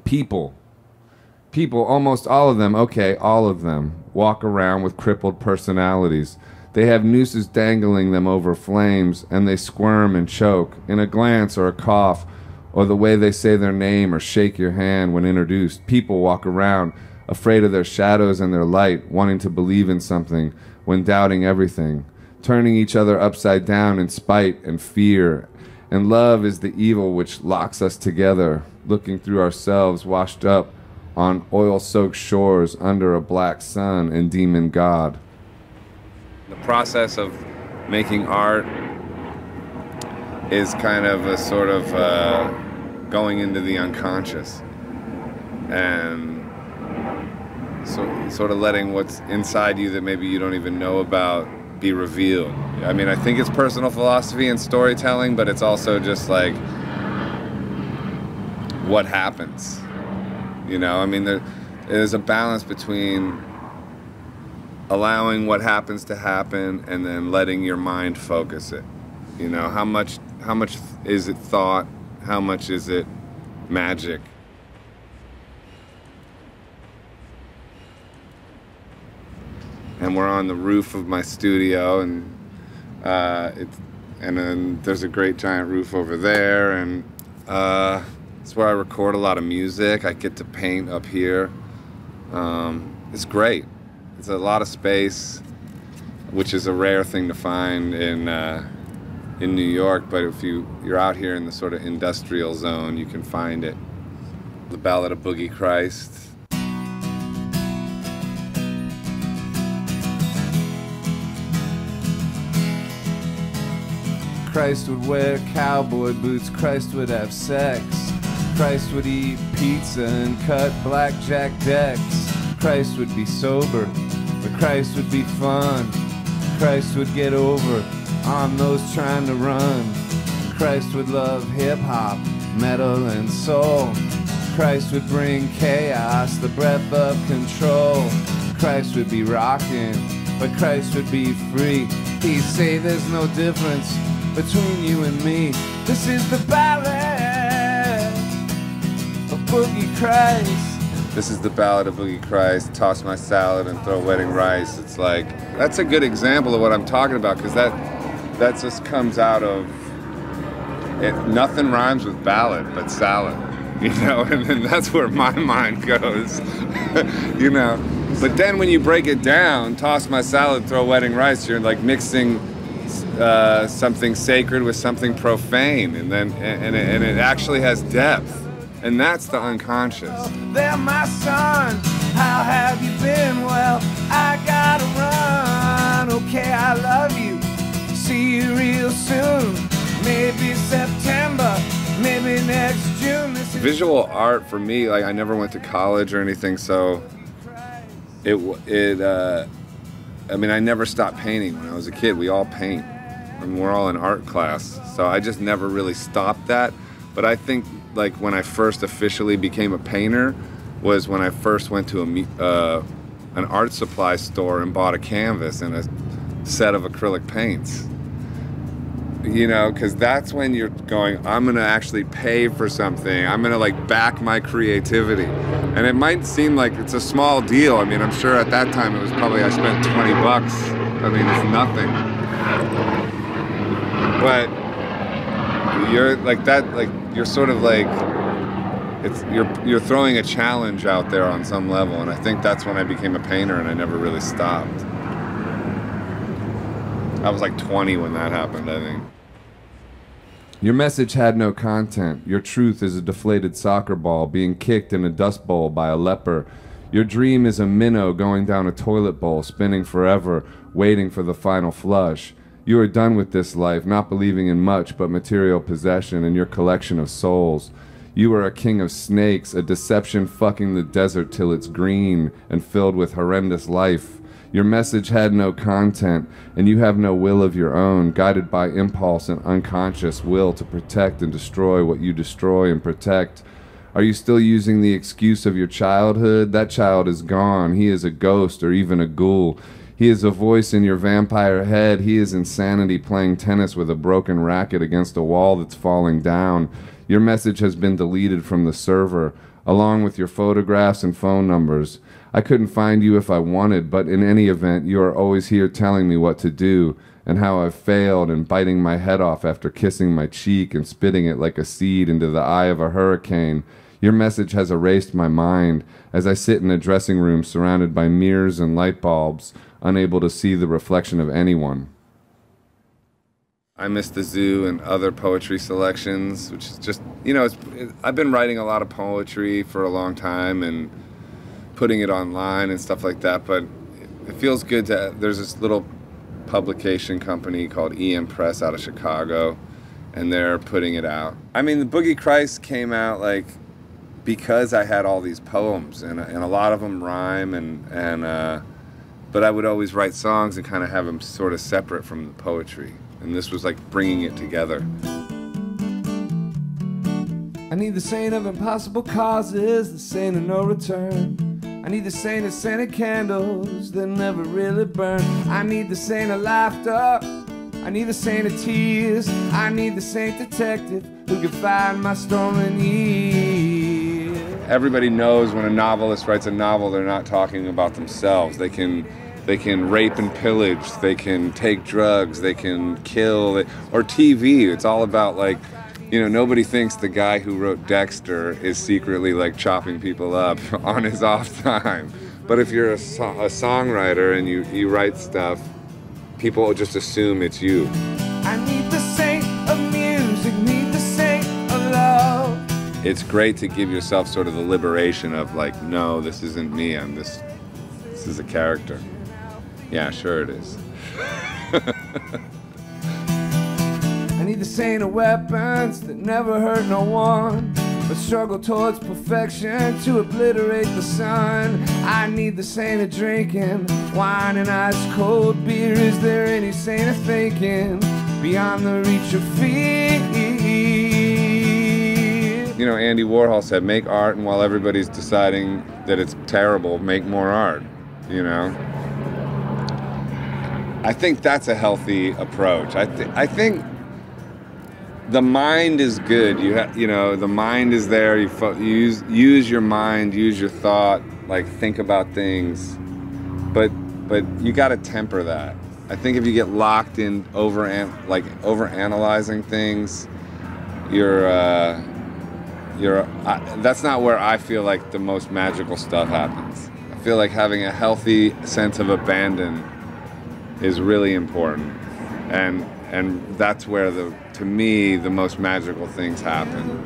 People. People, almost all of them, okay, all of them, walk around with crippled personalities. They have nooses dangling them over flames, and they squirm and choke, in a glance or a cough, or the way they say their name or shake your hand when introduced. People walk around, afraid of their shadows and their light, wanting to believe in something, when doubting everything, turning each other upside down in spite and fear. And love is the evil which locks us together, looking through ourselves, washed up on oil-soaked shores under a black sun and demon god. The process of making art is kind of a sort of going into the unconscious and sort of letting what's inside you that maybe you don't even know about be revealed. I mean, I think it's personal philosophy and storytelling, but it's also just like what happens. You know, I mean, there's a balance between allowing what happens to happen and then letting your mind focus it. You know, how much is it thought? How much is it magic? And we're on the roof of my studio, and then there's a great giant roof over there, and it's where I record a lot of music. I get to paint up here. It's great. It's a lot of space, which is a rare thing to find in New York, but if you're out here in the sort of industrial zone, you can find it. The Ballad of Boogie Christ. Christ would wear cowboy boots, Christ would have sex, Christ would eat pizza and cut blackjack decks. Christ would be sober, but Christ would be fun. Christ would get over on those trying to run. Christ would love hip-hop, metal, and soul. Christ would bring chaos, the breath of control. Christ would be rocking, but Christ would be free. He'd say there's no difference between you and me. This is the ballad of Boogie Christ. This is the Ballad of Boogie Christ. Toss my salad and throw wedding rice. It's like, that's a good example of what I'm talking about, because that just comes out of it. Nothing rhymes with ballad but salad, you know, and then that's where my mind goes, you know. But then when you break it down, toss my salad, throw wedding rice, you're like mixing something sacred with something profane, and it actually has depth, and that's the unconscious. There, my son, how have you been? Well, I gotta run. Okay, I love you. See you real soon. Maybe September, maybe next June. Visual art for me, like, I never went to college or anything, so I mean, I never stopped painting when I was a kid. We all paint, and we're all in art class, so I just never really stopped that. But I think, like, when I first officially became a painter was when I first went to an art supply store and bought a canvas and a set of acrylic paints. You know, because that's when you're going, I'm gonna actually pay for something. I'm gonna, like, back my creativity. And it might seem like it's a small deal. I mean, I'm sure at that time it was probably, I spent 20 bucks. I mean, it's nothing. But you're like that, like, you're sort of like, you're throwing a challenge out there on some level, and I think that's when I became a painter, and I never really stopped. I was like 20 when that happened, I think. Your message had no content. Your truth is a deflated soccer ball being kicked in a dust bowl by a leper. Your dream is a minnow going down a toilet bowl, spinning forever, waiting for the final flush. You are done with this life, not believing in much but material possession and your collection of souls. You are a king of snakes, a deception fucking the desert till it's green and filled with horrendous life. Your message had no content, and you have no will of your own, guided by impulse and unconscious will to protect and destroy what you destroy and protect. Are you still using the excuse of your childhood? That child is gone. He is a ghost or even a ghoul. He is a voice in your vampire head. He is insanity playing tennis with a broken racket against a wall that's falling down. Your message has been deleted from the server, along with your photographs and phone numbers. I couldn't find you if I wanted, but in any event, you are always here telling me what to do, and how I've failed, and biting my head off after kissing my cheek and spitting it like a seed into the eye of a hurricane. Your message has erased my mind as I sit in a dressing room surrounded by mirrors and light bulbs, unable to see the reflection of anyone. I miss the zoo and other poetry selections, which is just, you know, I've been writing a lot of poetry for a long time and putting it online and stuff like that, but it feels good to, there's this little publication company called EM Press out of Chicago, and they're putting it out. I mean, the Boogie Christ came out like because I had all these poems, and a lot of them rhyme, but I would always write songs and kind of have them sort of separate from the poetry, and this was like bringing it together. I need the saint of impossible causes, the saint of no return. I need the saint of scented candles that never really burn. I need the saint of laughter. I need the saint of tears. I need the saint detective who can find my stolen years. Everybody knows when a novelist writes a novel, they're not talking about themselves. They can rape and pillage. They can take drugs. They can kill. Or TV. It's all about, like, you know, nobody thinks the guy who wrote Dexter is secretly like chopping people up on his off time. But if you're a songwriter and you write stuff, people just assume it's you. I need the saint of music, need the saint of love. It's great to give yourself sort of the liberation of like, no, this isn't me, this is a character. Yeah, sure it is. I need the saint of weapons that never hurt no one, but struggle towards perfection to obliterate the sun. I need the saint of drinking wine and ice cold beer. Is there any saint of thinking beyond the reach of fear? You know, Andy Warhol said, make art, and while everybody's deciding that it's terrible, make more art, you know? I think that's a healthy approach. I think the mind is good. You know, the mind is there. You use your mind, use your thought, like think about things, but you got to temper that. I think if you get locked in over analyzing things, that's not where I feel like the most magical stuff happens. I feel like having a healthy sense of abandon is really important, and that's where to me, the most magical things happen.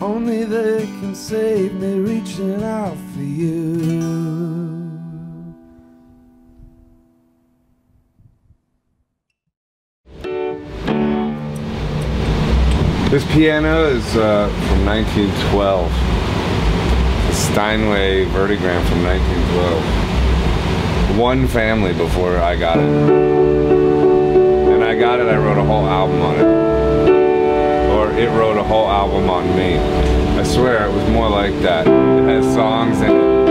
Only they can save me reaching out for you. This piano is from 1912. The Steinway Vertigram from 1912. One family before I got it. And I got it, I wrote a whole album on it. Or it wrote a whole album on me. I swear, it was more like that. It has songs in it